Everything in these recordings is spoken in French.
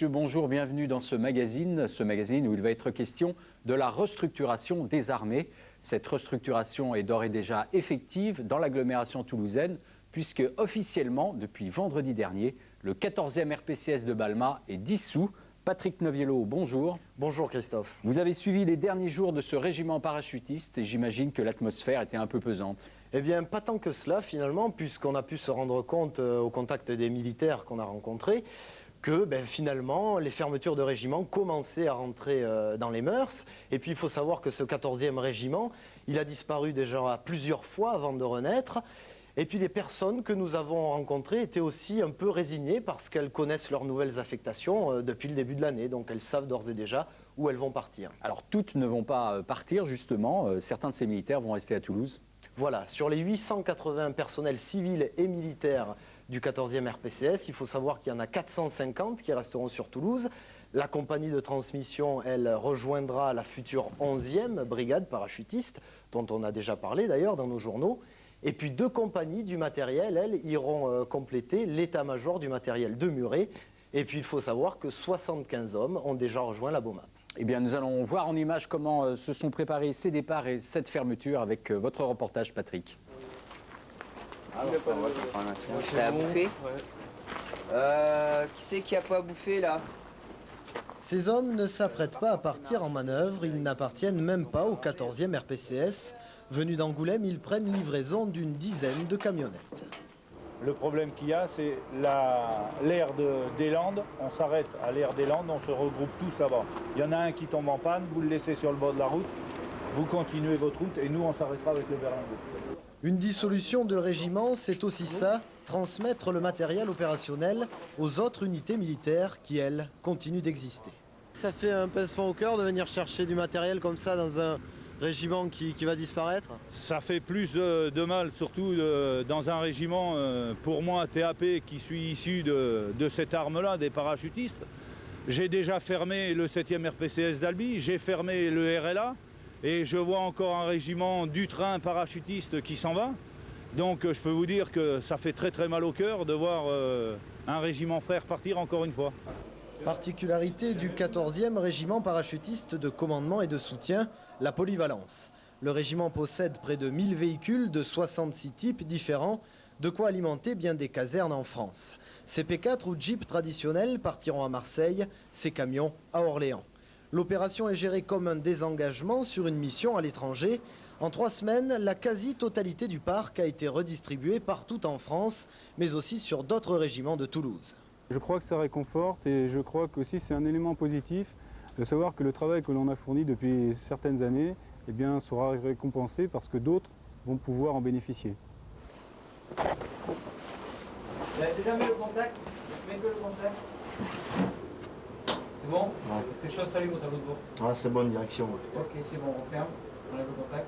Monsieur, bonjour, bienvenue dans ce magazine où il va être question de la restructuration des armées. Cette restructuration est d'ores et déjà effective dans l'agglomération toulousaine, puisque officiellement, depuis vendredi dernier, le 14e RPCS de Balma est dissous. Patrick Noviello, bonjour. Bonjour Christophe. Vous avez suivi les derniers jours de ce régiment parachutiste et j'imagine que l'atmosphère était un peu pesante. Eh bien, pas tant que cela finalement, puisqu'on a pu se rendre compte au contact des militaires qu'on a rencontrés que finalement, les fermetures de régiments commençaient à rentrer dans les mœurs. Et puis, il faut savoir que ce 14e régiment, il a disparu déjà plusieurs fois avant de renaître. Et puis, les personnes que nous avons rencontrées étaient aussi un peu résignées parce qu'elles connaissent leurs nouvelles affectations depuis le début de l'année. Donc, elles savent d'ores et déjà où elles vont partir. Alors, toutes ne vont pas partir, justement. Certains de ces militaires vont rester à Toulouse. Voilà, sur les 880 personnels civils et militaires du 14e RPCS, il faut savoir qu'il y en a 450 qui resteront sur Toulouse. La compagnie de transmission, elle rejoindra la future 11e brigade parachutiste, dont on a déjà parlé d'ailleurs dans nos journaux. Et puis 2 compagnies du matériel, elles, iront compléter l'état-major du matériel de Muret. Et puis il faut savoir que 75 hommes ont déjà rejoint la BOMAP. Eh bien, nous allons voir en images comment se sont préparés ces départs et cette fermeture avec votre reportage, Patrick. Alors, t'as à bouffer? Qui c'est qui a pas bouffé là? Ces hommes ne s'apprêtent pas à partir en manœuvre, ils n'appartiennent même pas au 14e RPCS. Venus d'Angoulême, ils prennent livraison d'une dizaine de camionnettes. Le problème qu'il y a, c'est l'aire des Landes. On s'arrête à l'aire des Landes, on se regroupe tous là-bas. Il y en a un qui tombe en panne, vous le laissez sur le bord de la route, vous continuez votre route et nous on s'arrêtera avec le berlingot. Une dissolution de régiment, c'est aussi ça, transmettre le matériel opérationnel aux autres unités militaires qui, elles, continuent d'exister. Ça fait un pincement au cœur de venir chercher du matériel comme ça dans un régiment qui va disparaître? Ça fait plus de mal, surtout dans un régiment, pour moi, TAP, qui suis issu de cette arme-là, des parachutistes. J'ai déjà fermé le 7e RPCS d'Albi, j'ai fermé le RLA, et je vois encore un régiment du train parachutiste qui s'en va. Donc je peux vous dire que ça fait très très mal au cœur de voir un régiment frère partir encore une fois. Particularité du 14e régiment parachutiste de commandement et de soutien, la polyvalence. Le régiment possède près de 1000 véhicules de 66 types différents, de quoi alimenter bien des casernes en France. Ces P4 ou Jeeps traditionnels partiront à Marseille, ces camions à Orléans. L'opération est gérée comme un désengagement sur une mission à l'étranger. En 3 semaines, la quasi-totalité du parc a été redistribuée partout en France, mais aussi sur d'autres régiments de Toulouse. Je crois que ça réconforte et je crois qu'aussi c'est un élément positif de savoir que le travail que l'on a fourni depuis certaines années sera récompensé parce que d'autres vont pouvoir en bénéficier. Vous avez déjà mis le contact? Mettez le contact. C'est bon? Ouais. C'est chaud, salut au tableau de bord. Ah, c'est bonne direction. Ok, c'est bon, on ferme. On enlève le contact.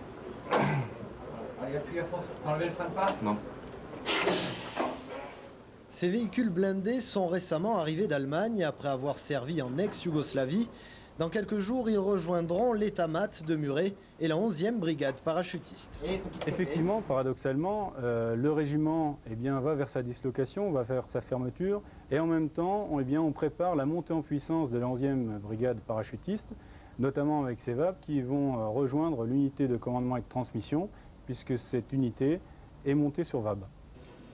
Allez, appuie à fond. T'as enlevé le frein de pas? Non. Ces véhicules blindés sont récemment arrivés d'Allemagne après avoir servi en ex-Yougoslavie. Dans quelques jours, ils rejoindront l'état-mat de Muret et la 11e brigade parachutiste. Effectivement, paradoxalement, le régiment va vers sa dislocation, va vers sa fermeture et en même temps, on prépare la montée en puissance de la 11e brigade parachutiste, notamment avec ces VAP qui vont rejoindre l'unité de commandement et de transmission puisque cette unité est montée sur VAB.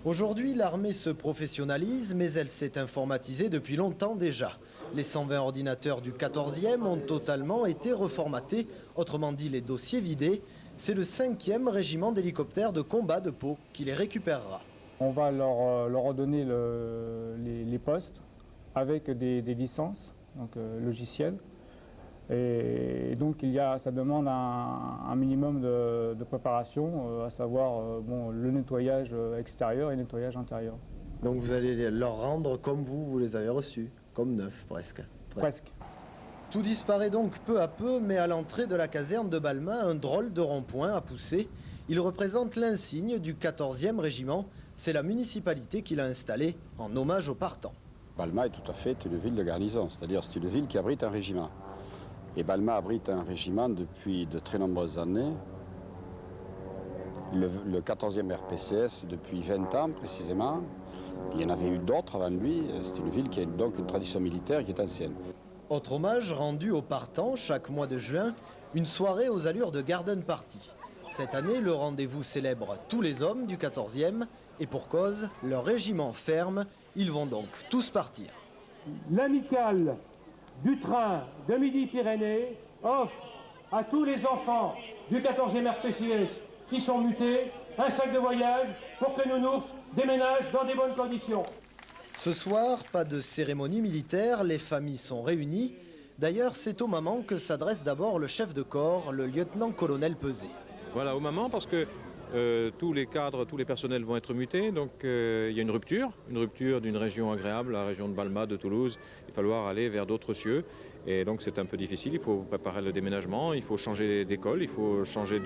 Aujourd'hui, l'armée se professionnalise, mais elle s'est informatisée depuis longtemps déjà. Les 120 ordinateurs du 14e ont totalement été reformatés, autrement dit les dossiers vidés. C'est le 5e régiment d'hélicoptères de combat de Pau qui les récupérera. On va leur redonner les postes avec des licences donc, logicielles. Et donc ça demande un minimum de préparation, à savoir le nettoyage extérieur et le nettoyage intérieur. Donc vous allez leur rendre comme vous les avez reçus, comme neufs presque. Presque. Tout disparaît donc peu à peu, mais à l'entrée de la caserne de Balma, un drôle de rond-point a poussé. Il représente l'insigne du 14e régiment. C'est la municipalité qui l'a installé en hommage aux partants. Balma est tout à fait une ville de garnison, c'est-à-dire c'est une ville qui abrite un régiment. Et Balma abrite un régiment depuis de très nombreuses années. Le 14e RPCS depuis 20 ans précisément. Il y en avait eu d'autres avant lui. C'est une ville qui a donc une tradition militaire qui est ancienne. Autre hommage rendu aux partants chaque mois de juin, une soirée aux allures de garden party. Cette année, le rendez-vous célèbre tous les hommes du 14e et pour cause, leur régiment ferme, ils vont donc tous partir. L'amicale du train de Midi-Pyrénées offre à tous les enfants du 14e RPCS qui sont mutés un sac de voyage pour que Nounours déménage dans des bonnes conditions. Ce soir, pas de cérémonie militaire, les familles sont réunies. D'ailleurs, c'est aux mamans que s'adresse d'abord le chef de corps, le lieutenant-colonel Pesé. Voilà, aux mamans, parce que tous les cadres, tous les personnels vont être mutés, donc il y a une rupture d'une région agréable, la région de Balma, de Toulouse. Il va falloir aller vers d'autres cieux, et donc c'est un peu difficile. Il faut préparer le déménagement, il faut changer d'école, il faut changer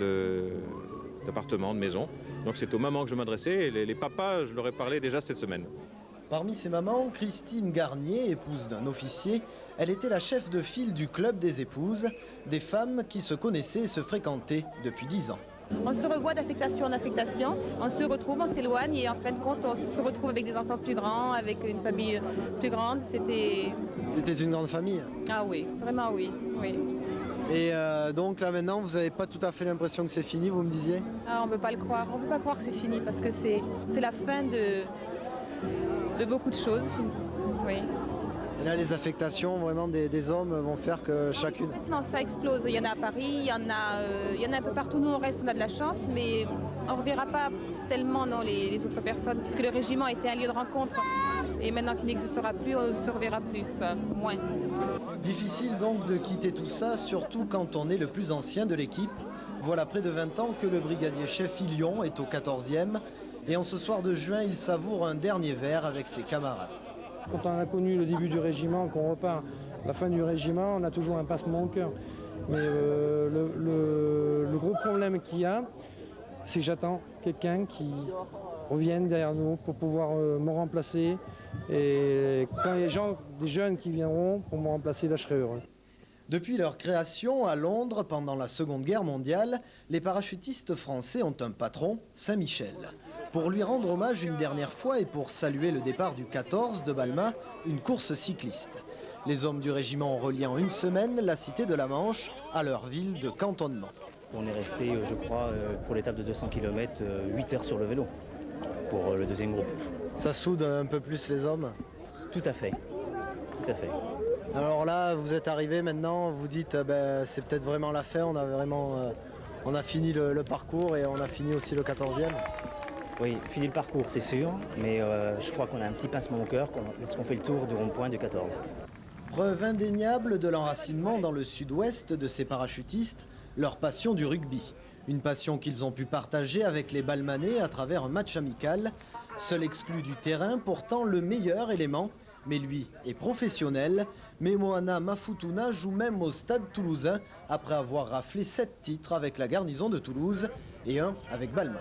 d'appartement, de maison. Donc c'est aux mamans que je m'adressais, et les papas, je leur ai parlé déjà cette semaine. Parmi ces mamans, Christine Garnier, épouse d'un officier, elle était la chef de file du club des épouses, des femmes qui se connaissaient et se fréquentaient depuis 10 ans. On se revoit d'affectation en affectation, on se retrouve, on s'éloigne et en fin de compte on se retrouve avec des enfants plus grands, avec une famille plus grande. C'était une grande famille? Ah oui, vraiment oui. Et donc là maintenant, vous n'avez pas tout à fait l'impression que c'est fini, vous me disiez? Ah, on ne peut pas le croire, on ne peut pas croire que c'est fini parce que c'est la fin de beaucoup de choses. Oui. Et là, les affectations vraiment des hommes vont faire que chacune... Non, ça explose. Il y en a à Paris, il y en a un peu partout. Nous, on reste, on a de la chance, mais on ne reverra pas tellement les autres personnes, puisque le régiment était un lieu de rencontre. Et maintenant qu'il n'existera plus, on ne se reverra plus, enfin, moins. Difficile donc de quitter tout ça, surtout quand on est le plus ancien de l'équipe. Voilà près de 20 ans que le brigadier chef Ilion est au 14e. Et en ce soir de juin, il savoure un dernier verre avec ses camarades. Quand on a connu le début du régiment, qu'on repart la fin du régiment, on a toujours un pincement au cœur. Mais le gros problème qu'il y a, c'est que j'attends quelqu'un qui revienne derrière nous pour pouvoir me remplacer. Et quand il y a des jeunes qui viendront pour me remplacer, là je serai heureux. Depuis leur création à Londres pendant la Seconde Guerre mondiale, les parachutistes français ont un patron, Saint-Michel. Pour lui rendre hommage une dernière fois et pour saluer le départ du 14 de Balma, une course cycliste. Les hommes du régiment ont relié en une semaine la cité de la Manche à leur ville de cantonnement. On est resté, je crois, pour l'étape de 200 km, 8 heures sur le vélo pour le deuxième groupe. Ça soude un peu plus les hommes? Tout à fait, tout à fait. Alors là, vous êtes arrivé maintenant, vous dites c'est peut-être vraiment la fin, on a fini le parcours et on a fini aussi le 14e. Oui, fini le parcours, c'est sûr, mais je crois qu'on a un petit pincement au cœur lorsqu'on fait le tour du rond-point du 14. Preuve indéniable de l'enracinement dans le sud-ouest de ces parachutistes, leur passion du rugby. Une passion qu'ils ont pu partager avec les Balmanais à travers un match amical. Seul exclu du terrain, pourtant le meilleur élément, mais lui est professionnel. Memoana Mafutuna joue même au stade toulousain après avoir raflé 7 titres avec la garnison de Toulouse et 1 avec Balma.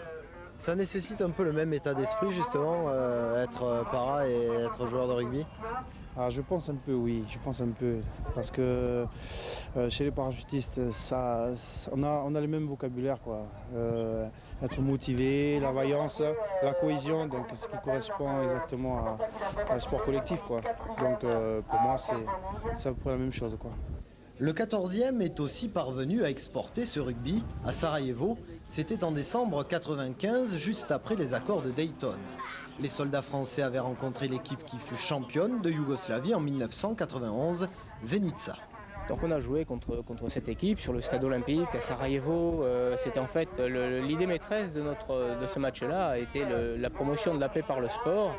Ça nécessite un peu le même état d'esprit justement, être para et être joueur de rugby? Alors je pense un peu, oui, parce que chez les parachutistes, on a le même vocabulaire, quoi. Être motivé, la vaillance, la cohésion, donc ce qui correspond exactement à un sport collectif, quoi. Donc pour moi, c'est à peu près la même chose, quoi. Le 14e est aussi parvenu à exporter ce rugby à Sarajevo. C'était en décembre 1995, juste après les accords de Dayton. Les soldats français avaient rencontré l'équipe qui fut championne de Yougoslavie en 1991, Zenica. Donc on a joué contre cette équipe sur le stade olympique à Sarajevo. C'était en fait l'idée maîtresse de ce match-là a été la promotion de la paix par le sport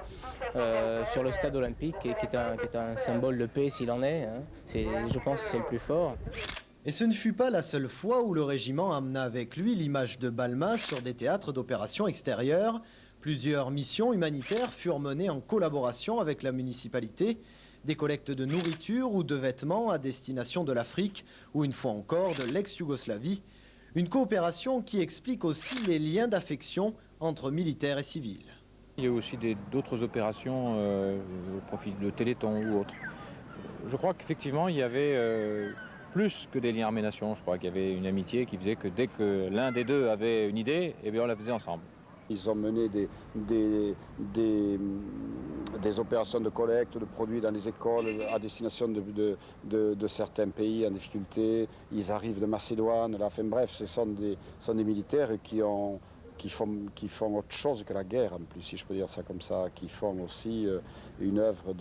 sur le stade olympique, qui est un symbole de paix s'il en est. Hein. Je pense que c'est le plus fort. Et ce ne fut pas la seule fois où le régiment amena avec lui l'image de Balma sur des théâtres d'opérations extérieures. Plusieurs missions humanitaires furent menées en collaboration avec la municipalité. Des collectes de nourriture ou de vêtements à destination de l'Afrique ou une fois encore de l'ex-Yougoslavie. Une coopération qui explique aussi les liens d'affection entre militaires et civils. Il y a aussi d'autres opérations au profit de Téléthon ou autres. Je crois qu'effectivement il y avait plus que des liens armées-nation. Je crois qu'il y avait une amitié qui faisait que dès que l'un des deux avait une idée, eh bien on la faisait ensemble. Ils ont mené des opérations de collecte de produits dans les écoles à destination de certains pays en difficulté. Ils arrivent de Macédoine. Là, enfin, bref, ce sont des militaires qui font autre chose que la guerre, en plus, si je peux dire ça comme ça, qui font aussi une œuvre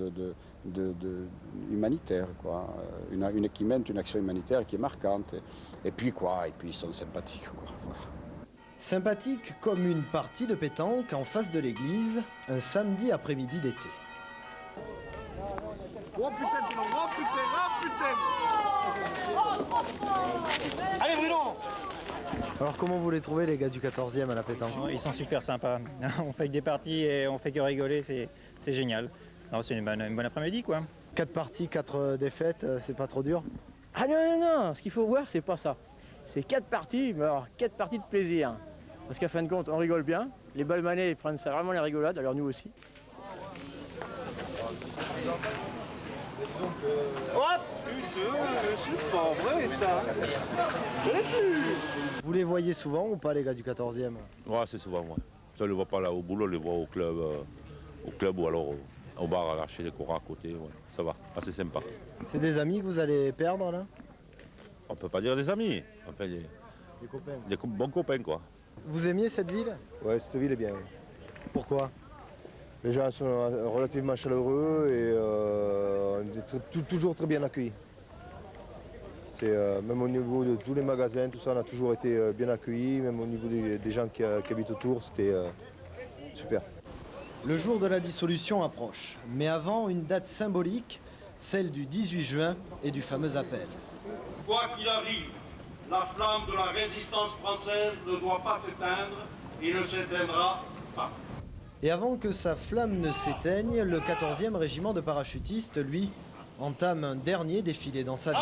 humanitaire, quoi. Qui mène une action humanitaire qui est marquante. Et puis ils sont sympathiques, quoi. Voilà. Sympathique comme une partie de pétanque en face de l'église, un samedi après-midi d'été. Oh putain, oh putain, oh putain! Allez Bruno! Alors comment vous les trouvez les gars du 14e à la pétanque? Ils sont super sympas. On fait des parties et on fait que rigoler, c'est génial. C'est une bonne après-midi quoi. 4 parties, 4 défaites, c'est pas trop dur? Ah non, ce qu'il faut voir c'est pas ça. C'est 4 parties, mais alors 4 parties de plaisir. Parce qu'à fin de compte, on rigole bien. Les balmanais prennent ça vraiment les rigolades, alors nous aussi. Oh putain, c'est pas vrai ça. Vous les voyez souvent ou pas les gars du 14e? Ouais, c'est souvent, ouais. Ça, on ne les voit pas là au boulot, on les voit au club ou alors au bar à lâcher les courants à côté. Ouais. Ça va, assez sympa. C'est des amis que vous allez perdre là? On peut pas dire des amis, enfin, des copains. Des bons copains quoi. Vous aimiez cette ville? Ouais, cette ville est bien. Oui. Pourquoi? Les gens sont relativement chaleureux et on est toujours très bien accueillis. Même au niveau de tous les magasins, tout ça, on a toujours été bien accueillis, même au niveau des gens qui habitent autour, c'était super. Le jour de la dissolution approche, mais avant une date symbolique, celle du 18 juin et du fameux appel. Quoi qu'il arrive, la flamme de la résistance française ne doit pas s'éteindre et ne s'éteindra pas. Et avant que sa flamme ne s'éteigne, le 14e régiment de parachutistes, lui, entame un dernier défilé dans sa vie.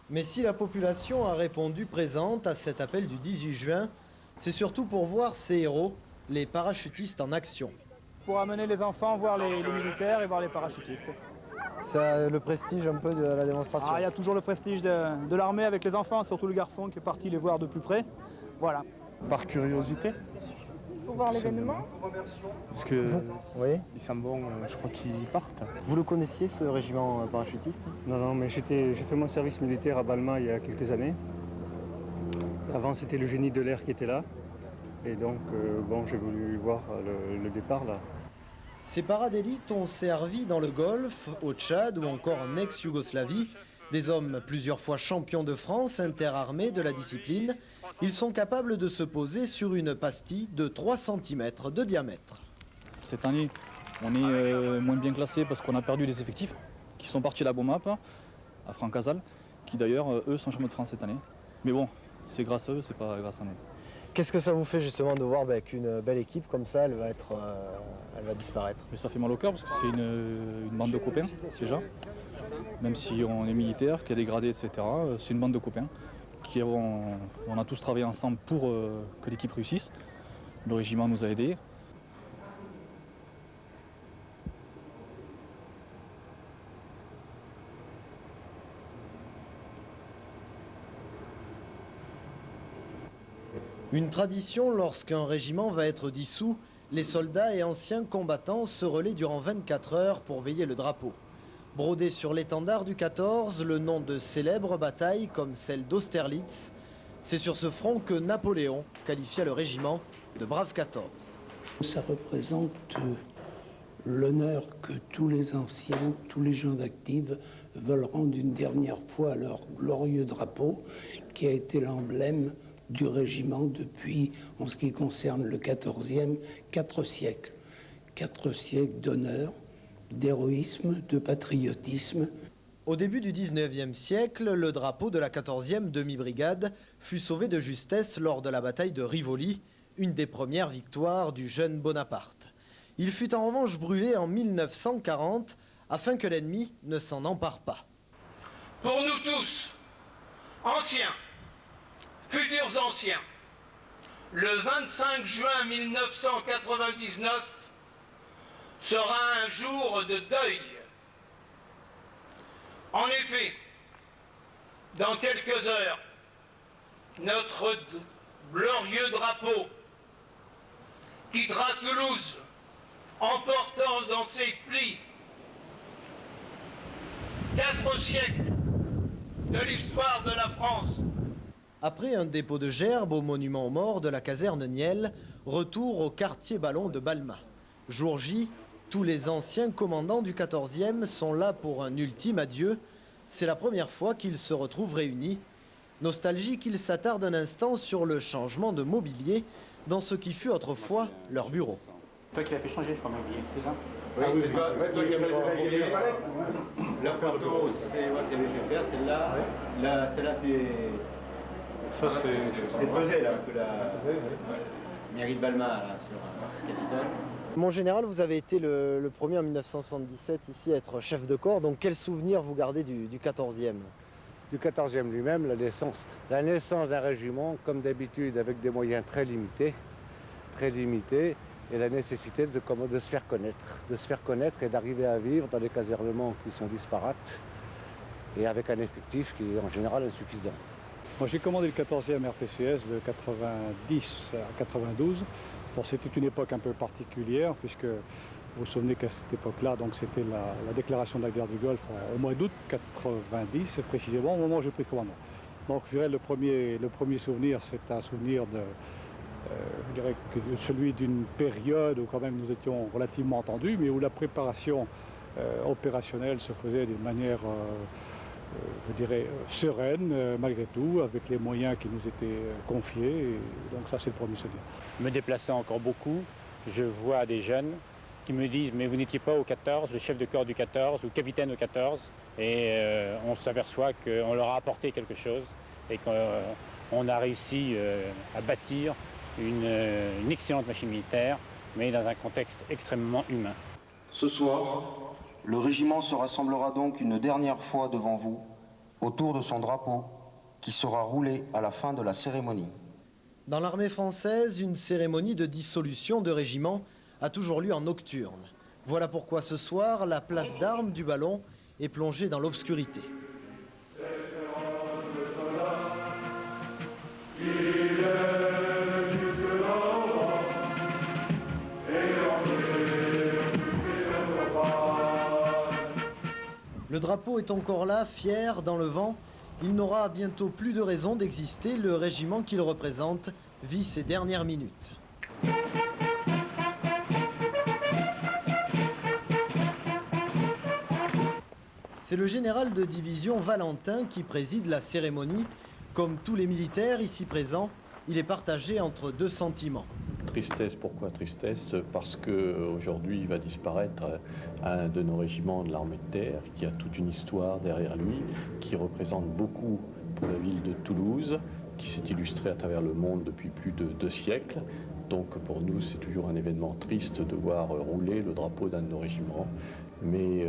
Mais si la population a répondu présente à cet appel du 18 juin, c'est surtout pour voir ses héros, les parachutistes en action. Pour amener les enfants voir les militaires et voir les parachutistes. C'est le prestige un peu de la démonstration. Il y a toujours le prestige de l'armée avec les enfants, surtout le garçon qui est parti les voir de plus près. Voilà. Par curiosité. Pour voir l'événement. Parce que ils sont bons, je crois qu'ils partent. Vous le connaissiez ce régiment parachutiste? Non, mais j'ai fait mon service militaire à Balma il y a quelques années. Avant c'était le génie de l'air qui était là. Et donc j'ai voulu voir le départ là. Ces parades élites ont servi dans le Golfe, au Tchad ou encore en ex-Yougoslavie. Des hommes plusieurs fois champions de France, interarmés de la discipline. Ils sont capables de se poser sur une pastille de 3 cm de diamètre. Cette année, on est moins bien classé parce qu'on a perdu des effectifs qui sont partis à la Bomap, à Francazal, qui d'ailleurs, eux, sont champions de France cette année. Mais bon, c'est grâce à eux, c'est pas grâce à nous. Qu'est-ce que ça vous fait justement de voir qu'une belle équipe comme ça, elle va disparaître? Mais ça fait mal au cœur parce que c'est une bande de copains déjà. Même si on est militaire, qu'il y a des gradés, etc., c'est une bande de copains. On a tous travaillé ensemble pour que l'équipe réussisse. Le régiment nous a aidés. Une tradition, lorsqu'un régiment va être dissous, les soldats et anciens combattants se relaient durant 24 heures pour veiller le drapeau. Brodé sur l'étendard du 14, le nom de célèbres batailles comme celle d'Austerlitz, c'est sur ce front que Napoléon qualifia le régiment de brave 14. Ça représente l'honneur que tous les anciens, tous les gens d'actifs veulent rendre une dernière fois à leur glorieux drapeau qui a été l'emblème du régiment depuis, en ce qui concerne le 14e, 4 siècles. 4 siècles d'honneur, d'héroïsme, de patriotisme. Au début du 19e siècle, le drapeau de la 14e demi-brigade fut sauvé de justesse lors de la bataille de Rivoli, une des premières victoires du jeune Bonaparte. Il fut en revanche brûlé en 1940 afin que l'ennemi ne s'en empare pas. Pour nous tous, anciens, Futurs anciens, le 25 juin 1999 sera un jour de deuil. En effet, dans quelques heures, notre glorieux drapeau quittera Toulouse, emportant dans ses plis 4 siècles de l'histoire de la France. Après un dépôt de gerbes au monument aux morts de la caserne Niel, retour au quartier ballon de Balma. Jour J, tous les anciens commandants du 14e sont là pour un ultime adieu. C'est la première fois qu'ils se retrouvent réunis. Nostalgiques, ils s'attardent un instant sur le changement de mobilier dans ce qui fut autrefois leur bureau. Toi qui l'as fait changer, je crois, mobilier, c'est ça? Oui, c'est toi qui as fait la photo, c'est moi qui avais fait faire, celle-là, celle-là c'est posé là, que la mairie de Balma là, sur Capitole. Mon général, vous avez été le premier en 1977 ici à être chef de corps, donc quel souvenir vous gardez du 14e? Du 14e lui-même, la naissance d'un régiment, comme d'habitude, avec des moyens très limités, et la nécessité de se faire connaître et d'arriver à vivre dans des casernements qui sont disparates et avec un effectif qui est en général insuffisant. Moi j'ai commandé le 14e RPCS de 90 à 92. Bon, c'était une époque un peu particulière puisque vous vous souvenez qu'à cette époque-là, donc c'était la déclaration de la guerre du Golfe au mois d'août 90, précisément au moment où j'ai pris le commandement. Donc je dirais le premier souvenir, c'est un souvenir je dirais que celui d'une période où quand même nous étions relativement entendus, mais où la préparation opérationnelle se faisait d'une manière, je dirais, sereine, malgré tout, avec les moyens qui nous étaient confiés. Et donc ça, c'est le premier souvenir. Me déplaçant encore beaucoup, je vois des jeunes qui me disent « mais vous n'étiez pas au 14, le chef de corps du 14 ou capitaine au 14 ». Et on s'aperçoit qu'on leur a apporté quelque chose et qu'on a réussi à bâtir une excellente machine militaire, mais dans un contexte extrêmement humain. Ce soir, le régiment se rassemblera donc une dernière fois devant vous, autour de son drapeau, qui sera roulé à la fin de la cérémonie. Dans l'armée française, une cérémonie de dissolution de régiment a toujours lieu en nocturne. Voilà pourquoi ce soir, la place d'armes du ballon est plongée dans l'obscurité. Le drapeau est encore là, fier, dans le vent. Il n'aura bientôt plus de raison d'exister. Le régiment qu'il représente vit ses dernières minutes. C'est le général de division Valentin qui préside la cérémonie. Comme tous les militaires ici présents, il est partagé entre deux sentiments. Tristesse, pourquoi tristesse? Parce qu'aujourd'hui il va disparaître un de nos régiments de l'armée de terre qui a toute une histoire derrière lui, qui représente beaucoup pour la ville de Toulouse, qui s'est illustré à travers le monde depuis plus de 2 siècles. Donc pour nous c'est toujours un événement triste de voir rouler le drapeau d'un de nos régiments, mais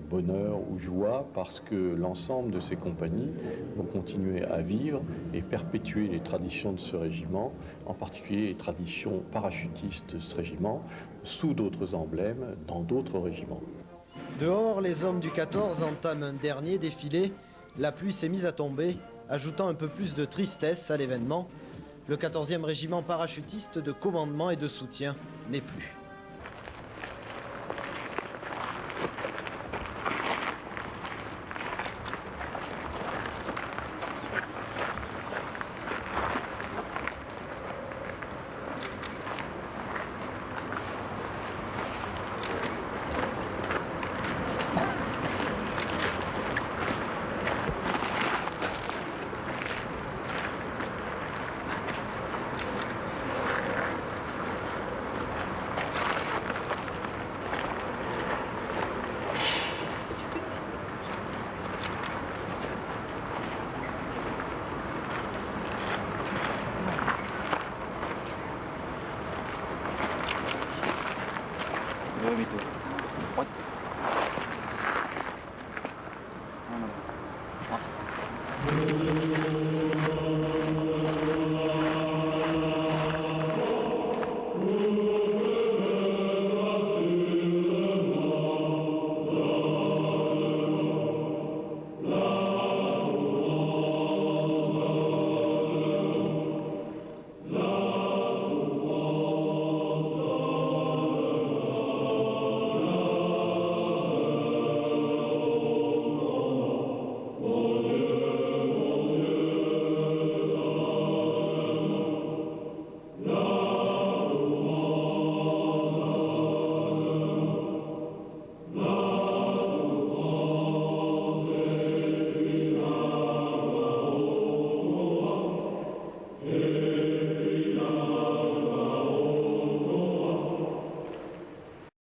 bonheur ou joie parce que l'ensemble de ces compagnies vont continuer à vivre et perpétuer les traditions de ce régiment, en particulier les traditions parachutistes de ce régiment, sous d'autres emblèmes, dans d'autres régiments. Dehors, les hommes du 14 entament un dernier défilé. La pluie s'est mise à tomber, ajoutant un peu plus de tristesse à l'événement. Le 14e régiment parachutiste de commandement et de soutien n'est plus. Vito.